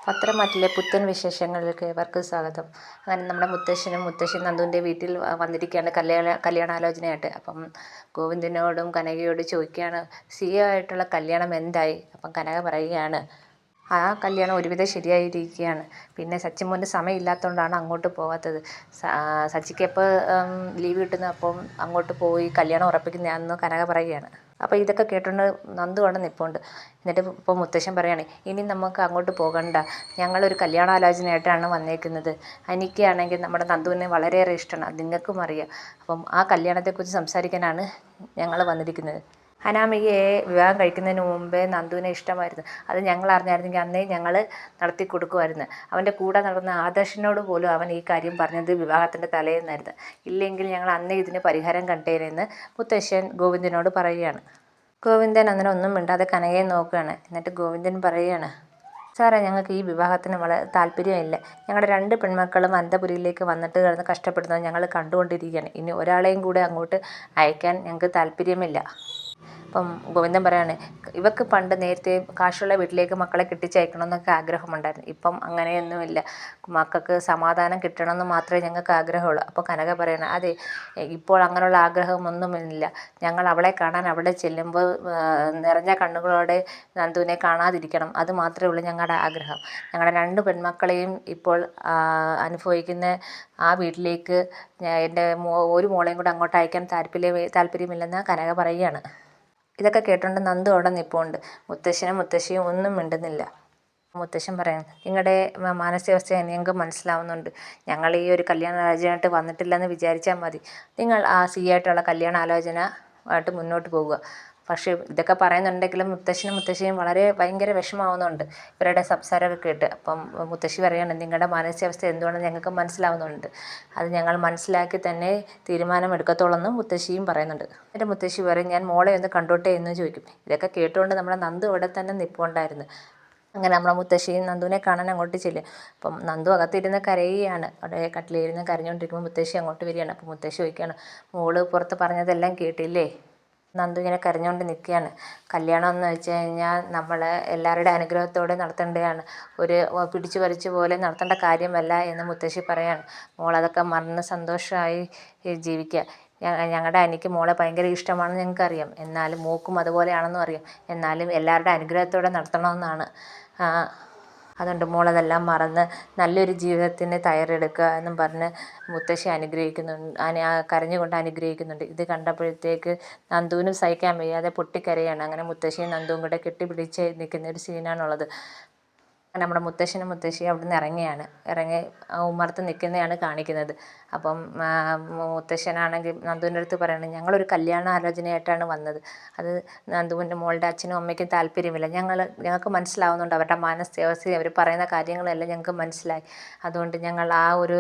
പത്തരമാറ്റിലെ പുത്തൻ വിശേഷങ്ങളിലേക്ക് ഏവർക്കും സ്വാഗതം. അങ്ങനെ നമ്മുടെ മുത്തശ്ശനും മുത്തശ്ശി നന്ദുവിൻ്റെ വീട്ടിൽ വന്നിരിക്കുകയാണ് കല്യാണാലോചനയായിട്ട്. അപ്പം ഗോവിന്ദനോടും കനകയോടും ചോദിക്കുകയാണ്, സിയുമായിട്ടുള്ള കല്യാണം എന്തായി? അപ്പം കനക പറയുകയാണ്, ആ കല്യാണം ഒരുവിധം ശരിയായിരിക്കുകയാണ്. പിന്നെ സച്ചിമോന് സമയമില്ലാത്തതുകൊണ്ടാണ് അങ്ങോട്ട് പോകാത്തത്. സച്ചിക്കെപ്പോൾ ലീവ് കിട്ടുന്ന അപ്പം അങ്ങോട്ട് പോയി കല്യാണം ഉറപ്പിക്കുന്നതാണെന്ന് കനക പറയുകയാണ്. അപ്പോൾ ഇതൊക്കെ കേട്ടുകൊണ്ട് നന്ദു അവിടെ നിൽപ്പുണ്ട്. എന്നിട്ട് ഇപ്പോൾ മുത്തശ്ശൻ പറയുകയാണ്, ഇനി നമുക്ക് അങ്ങോട്ട് പോകണ്ട, ഞങ്ങളൊരു കല്യാണാലോചനയായിട്ടാണ് വന്നേക്കുന്നത്. എനിക്കാണെങ്കിൽ നമ്മുടെ നന്ദുവിനെ വളരെയേറെ ഇഷ്ടമാണ്, അത് നിങ്ങൾക്കും അറിയാം. അപ്പം ആ കല്യാണത്തെക്കുറിച്ച് സംസാരിക്കാനാണ് ഞങ്ങൾ വന്നിരിക്കുന്നത്. അനാമികയെ വിവാഹം കഴിക്കുന്നതിന് മുമ്പേ നന്ദുവിനെ ഇഷ്ടമായിരുന്നു. അത് ഞങ്ങൾ അറിഞ്ഞായിരുന്നെങ്കിൽ അന്നേ ഞങ്ങൾ നടത്തി കൊടുക്കുമായിരുന്നു. അവൻ്റെ കൂടെ നടന്ന ആദർശിനോട് പോലും അവൻ ഈ കാര്യം പറഞ്ഞത് വിവാഹത്തിൻ്റെ തലേന്നായിരുന്നു. ഇല്ലെങ്കിൽ ഞങ്ങൾ അന്നേ ഇതിന് പരിഹാരം കണ്ടേനെന്ന് മുത്തശ്ശൻ ഗോവിന്ദനോട് പറയുകയാണ്. ഗോവിന്ദൻ അന്നേരം ഒന്നും മിണ്ടാതെ കനകയെ നോക്കുകയാണ്. എന്നിട്ട് ഗോവിന്ദൻ പറയുകയാണ്, സാറേ, ഞങ്ങൾക്ക് ഈ വിവാഹത്തിന് വളരെ താല്പര്യമില്ല. ഞങ്ങളുടെ 2 പെൺമക്കളും അന്തപുരിയിലേക്ക് വന്നിട്ട് കിടന്ന് കഷ്ടപ്പെടുന്നത് ഞങ്ങൾ കണ്ടുകൊണ്ടിരിക്കുകയാണ്. ഇനി ഒരാളെയും കൂടെ അങ്ങോട്ട് അയക്കാൻ ഞങ്ങൾക്ക് താല്പര്യമില്ല. അപ്പം ഗോവിന്ദൻ പറയാണ്, ഇവക്ക് പണ്ട് നേരത്തെ കാശുള്ള വീട്ടിലേക്ക് മക്കളെ കെട്ടിച്ചയക്കണമെന്നൊക്കെ ആഗ്രഹമുണ്ടായിരുന്നു. ഇപ്പം അങ്ങനെയൊന്നുമില്ല. മക്കൾക്ക് സമാധാനം കിട്ടണമെന്ന് മാത്രമേ ഞങ്ങൾക്ക് ആഗ്രഹമുള്ളൂ. അപ്പോൾ കനക പറയണം, അതെ, ഇപ്പോൾ അങ്ങനെയുള്ള ആഗ്രഹമൊന്നുമില്ല. ഞങ്ങൾ അവളെ കാണാൻ അവിടെ ചെല്ലുമ്പോൾ നിറഞ്ഞ കണ്ണുകളോടെ നന്ദുവിനെ കാണാതിരിക്കണം, അത് മാത്രമേ ഉള്ളൂ ഞങ്ങളുടെ ആഗ്രഹം. ഞങ്ങളുടെ 2 പെൺമക്കളെയും ഇപ്പോൾ അനുഭവിക്കുന്ന ആ വീട്ടിലേക്ക് എൻ്റെ ഒരു മോളെയും കൂടെ അങ്ങോട്ട് അയക്കാൻ താല്പര്യമില്ലെന്ന് കനക പറയുകയാണ്. ഇതൊക്കെ കേട്ടുകൊണ്ട് നന്ദു അവിടെ നിൽപ്പുണ്ട്. മുത്തശ്ശനും മുത്തശ്ശിയും ഒന്നും മിണ്ടുന്നില്ല. മുത്തശ്ശൻ പറയാം, നിങ്ങളുടെ മാനസികാവസ്ഥ ഞങ്ങൾക്ക് മനസ്സിലാവുന്നുണ്ട്. ഞങ്ങൾ ഈ ഒരു കല്യാണാലോചനയായിട്ട് വന്നിട്ടില്ലെന്ന് വിചാരിച്ചാൽ മതി. നിങ്ങൾ ആ സിയായിട്ടുള്ള കല്യാണാലോചന ആയിട്ട് മുന്നോട്ട് പോവുക. പക്ഷേ ഇതൊക്കെ പറയുന്നുണ്ടെങ്കിലും മുത്തശ്ശനും മുത്തശ്ശിയും ഭയങ്കര വിഷമാവുന്നുണ്ട് ഇവരുടെ സംസാരമൊക്കെ കേട്ട്. അപ്പം മുത്തശ്ശി പറയുകയാണ്, നിങ്ങളുടെ മാനസികാവസ്ഥ എന്തുകൊണ്ടെന്ന് ഞങ്ങൾക്ക് മനസ്സിലാവുന്നുണ്ട്. അത് ഞങ്ങൾ മനസ്സിലാക്കി തന്നെ തീരുമാനമെടുക്കത്തുള്ളൂ എന്ന് മുത്തശ്ശിയും പറയുന്നുണ്ട്. എൻ്റെ മുത്തശ്ശി പറയും, ഞാൻ മോളെ ഒന്ന് കണ്ടോട്ടെ എന്ന് ചോദിക്കും. ഇതൊക്കെ കേട്ടുകൊണ്ട് നമ്മുടെ നന്ദു ഇവിടെ തന്നെ നിൽപ്പുണ്ടായിരുന്നു. അങ്ങനെ നമ്മളെ മുത്തശ്ശി നന്ദുവിനെ കാണാൻ അങ്ങോട്ട് ചെല്ലും. അപ്പം നന്ദു അകത്തിരുന്ന് കരയുകയാണ്. അവിടെ കട്ടിലിരുന്ന് കരഞ്ഞുകൊണ്ടിരിക്കുമ്പോൾ മുത്തശ്ശി അങ്ങോട്ട് വരികയാണ്. അപ്പം മുത്തശ്ശി ചോദിക്കുകയാണ്, മോള് പുറത്ത് പറഞ്ഞതെല്ലാം കേട്ടില്ലേ? നന്ദു ഇങ്ങനെ കരഞ്ഞുകൊണ്ട് നിൽക്കുകയാണ്. കല്യാണം എന്ന് വെച്ച് കഴിഞ്ഞാൽ നമ്മൾ എല്ലാവരുടെ അനുഗ്രഹത്തോടെ നടത്തേണ്ടതാണ്, ഒരു പിടിച്ചു പറിച്ചു പോലെ നടത്തേണ്ട കാര്യമല്ല എന്ന് മുത്തശ്ശി പറയാണ്. മോളതൊക്കെ മറന്ന് സന്തോഷമായി ജീവിക്കുക. ഞങ്ങളുടെ അനിക്ക് മോളെ ഭയങ്കര ഇഷ്ടമാണെന്ന് ഞങ്ങൾക്കറിയാം. എന്നാലും മോക്കും അതുപോലെയാണെന്നും അറിയാം. എന്നാലും എല്ലാവരുടെ അനുഗ്രഹത്തോടെ നടത്തണമെന്നാണ്. അതുകൊണ്ട് മോളതെല്ലാം മറന്ന് നല്ലൊരു ജീവിതത്തിന് തയ്യാറെടുക്കുക എന്നും പറഞ്ഞ് മുത്തശ്ശി കരഞ്ഞുകൊണ്ട് അനുഗ്രഹിക്കുന്നുണ്ട്. ഇത് കണ്ടപ്പോഴത്തേക്ക് നന്ദുവിനും സഹിക്കാൻ വയ്യാതെ പൊട്ടിക്കരയാണ്. അങ്ങനെ മുത്തശ്ശിയും നന്ദുവും കൂടെ കെട്ടിപ്പിടിച്ച് നിൽക്കുന്ന ഒരു സീനാണുള്ളത്. നമ്മുടെ മുത്തശ്ശനും മുത്തശ്ശിയും അവിടെ നിന്ന് ഇറങ്ങി ഉമ്മറത്ത് നിൽക്കുന്നതാണ് കാണിക്കുന്നത്. അപ്പം മുത്തശ്ശനാണെങ്കിൽ നന്ദുവിൻ്റെ അടുത്ത് പറയണം, ഞങ്ങളൊരു കല്യാണ ആലോചനയായിട്ടാണ് വന്നത്. അത് നന്ദുവിൻ്റെ മോളുടെ അച്ഛനും അമ്മയ്ക്കും താല്പര്യമില്ല. ഞങ്ങൾക്ക് മനസ്സിലാവുന്നുണ്ട് അവരുടെ മാനസികാവസ്ഥയും അവർ പറയുന്ന കാര്യങ്ങളെല്ലാം ഞങ്ങൾക്ക് മനസ്സിലായി. അതുകൊണ്ട് ഞങ്ങൾ ആ ഒരു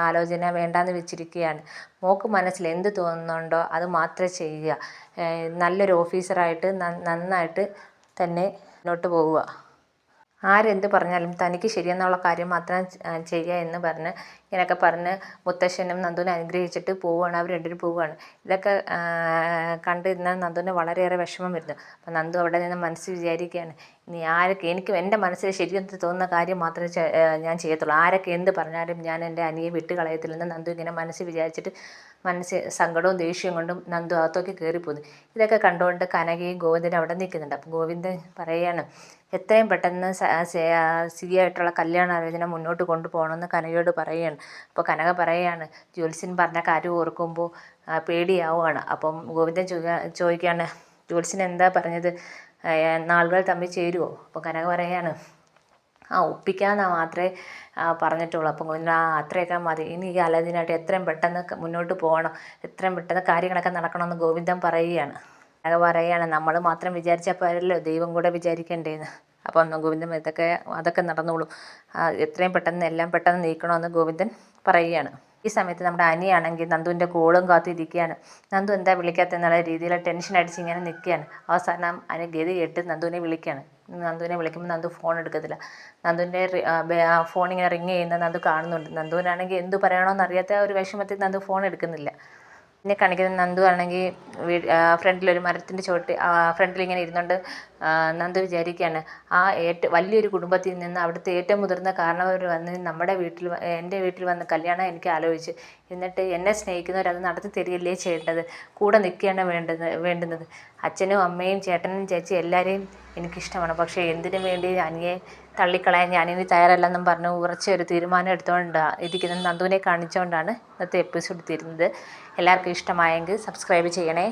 ആലോചന വേണ്ടാന്ന് വെച്ചിരിക്കുകയാണ്. മോൾക്ക് മനസ്സിൽ എന്ത് തോന്നുന്നുണ്ടോ അത് മാത്രമേ ചെയ്യുക. നല്ലൊരു ഓഫീസറായിട്ട് നന്നായിട്ട് തന്നെ മുന്നോട്ട് പോവുക. ആരെന്ത് പറഞ്ഞാലും തനിക്ക് ശരിയെന്നുള്ള കാര്യം മാത്രം ചെയ്യുക എന്ന് പറഞ്ഞ് ഇങ്ങനെയൊക്കെ പറഞ്ഞ് മുത്തശ്ശനും നന്ദുവിനെ അനുഗ്രഹിച്ചിട്ട് പോവുകയാണ്. അവർ 2 പേരും പോവുകയാണ്. ഇതൊക്കെ കണ്ടിരുന്ന നന്ദുവിന് വളരെയേറെ വിഷമം വരുന്നു. അപ്പം നന്ദു അവിടെ നിന്ന് മനസ്സിൽ വിചാരിക്കുകയാണ്, ഇനി ആരൊക്കെ എനിക്ക് എൻ്റെ മനസ്സിൽ ശരിയെന്ന് തോന്നുന്ന കാര്യം മാത്രമേ ഞാൻ ചെയ്യത്തുള്ളൂ. ആരൊക്കെ എന്ത് പറഞ്ഞാലും ഞാൻ എൻ്റെ അനിയെ വിട്ടുകളയത്തില്ലെന്ന് നന്ദു ഇങ്ങനെ മനസ്സിൽ വിചാരിച്ചിട്ട് സങ്കടവും ദേഷ്യവും കൊണ്ടും നന്ദു അകത്തേക്ക് കയറിപ്പോകുന്നു. ഇതൊക്കെ കണ്ടുകൊണ്ട് കനകയും ഗോവിന്ദനും അവിടെ നിൽക്കുന്നുണ്ട്. അപ്പം ഗോവിന്ദൻ പറയുകയാണ്, എത്രയും പെട്ടെന്ന് സിയായിട്ടുള്ള കല്യാണാലോചന മുന്നോട്ട് കൊണ്ടുപോകണമെന്ന് കനകയോട് പറയുകയാണ്. അപ്പോൾ കനക പറയുകയാണ്, ജ്യോത്സ്യൻ പറഞ്ഞ കാര്യം ഓർക്കുമ്പോൾ പേടിയാവുകയാണ്. അപ്പം ഗോവിന്ദൻ ചോദിക്കുകയാണ്, ജ്യോത്സ്യൻ എന്താ പറഞ്ഞത്? നാളുകൾ തമ്മിൽ ചേരുമോ? അപ്പോൾ കനക പറയുകയാണ്, ഒപ്പിക്കാമെന്ന് മാത്രമേ പറഞ്ഞിട്ടുള്ളൂ. അപ്പം അത്രയൊക്കെ മതി. ഇനി ഈ ആലോചനയായിട്ട് എത്രയും പെട്ടെന്ന് മുന്നോട്ട് പോകണം, എത്രയും പെട്ടെന്ന് കാര്യങ്ങളൊക്കെ നടക്കണമെന്ന് ഗോവിന്ദൻ പറയുകയാണ്. കനക പറയുകയാണ്, നമ്മൾ മാത്രം വിചാരിച്ചാൽ പോരല്ലോ, ദൈവം കൂടെ വിചാരിക്കണ്ടേന്ന്. അപ്പം ഗോവിന്ദൻ അതൊക്കെ നടന്നോളും, എത്രയും പെട്ടെന്ന് എല്ലാം പെട്ടെന്ന് നീക്കണമെന്ന് ഗോവിന്ദൻ പറയുകയാണ്. ഈ സമയത്ത് നമ്മുടെ അനിയാണെങ്കിൽ നന്ദുവിൻ്റെ കോളും കാത്തിരിക്കുകയാണ്. നന്ദു എന്താ വിളിക്കാത്തെന്നുള്ള രീതിയിൽ ടെൻഷൻ അടിച്ച് ഇങ്ങനെ നിൽക്കുകയാണ്. അവസാനം അനി ഗതി കേട്ട് നന്ദുവിനെ വിളിക്കുകയാണ്. നന്ദുവിനെ വിളിക്കുമ്പോൾ നന്ദു ഫോൺ എടുക്കത്തില്ല. നന്ദുവിൻ്റെ ഫോൺ ഇങ്ങനെ റിങ് ചെയ്യുന്നത് നന്ദു കാണുന്നുണ്ട്. നന്ദുവിനാണെങ്കിൽ എന്ത് പറയണമെന്ന് അറിയാത്ത ഒരു വിഷമത്തിൽ നന്ദു ഫോൺ എടുക്കുന്നില്ല. എന്നെ കാണിക്കുന്ന നന്ദു ആണെങ്കിൽ ഫ്രണ്ടിലൊരു മരത്തിൻ്റെ ചുവട്ടിൽ ഫ്രണ്ടിലിങ്ങനെ ഇരുന്നുകൊണ്ട് നന്ദു വിചാരിക്കുകയാണ് വലിയൊരു കുടുംബത്തിൽ നിന്ന് അവിടുത്തെ ഏറ്റവും മുതിർന്ന കാരണവർ വന്ന് നമ്മുടെ വീട്ടിൽ എൻ്റെ വീട്ടിൽ വന്ന് കല്യാണം എനിക്ക് ആലോചിച്ച് എന്നിട്ട് എന്നെ സ്നേഹിക്കുന്നവരത് നടത്തി തരികയല്ലേ ചെയ്യേണ്ടത്, കൂടെ നിൽക്കുകയാണ് വേണ്ടുന്നത്. അച്ഛനും അമ്മയും ചേട്ടനും ചേച്ചി എല്ലാവരെയും എനിക്കിഷ്ടമാണ്. പക്ഷേ എന്തിനു വേണ്ടി അനിയെ തള്ളിക്കളയാൻ ഞാനിനി തയ്യാറല്ലെന്നും പറഞ്ഞ് ഉറച്ച ഒരു തീരുമാനം എടുത്തുകൊണ്ടാണ് ഇരിക്കുന്നത് നന്ദുവിനെ കാണിച്ചുകൊണ്ടാണ് ഇന്നത്തെ എപ്പിസോഡ് തീരുന്നത്. എല്ലാവർക്കും ഇഷ്ടമായെങ്കിൽ സബ്സ്ക്രൈബ് ചെയ്യണേ.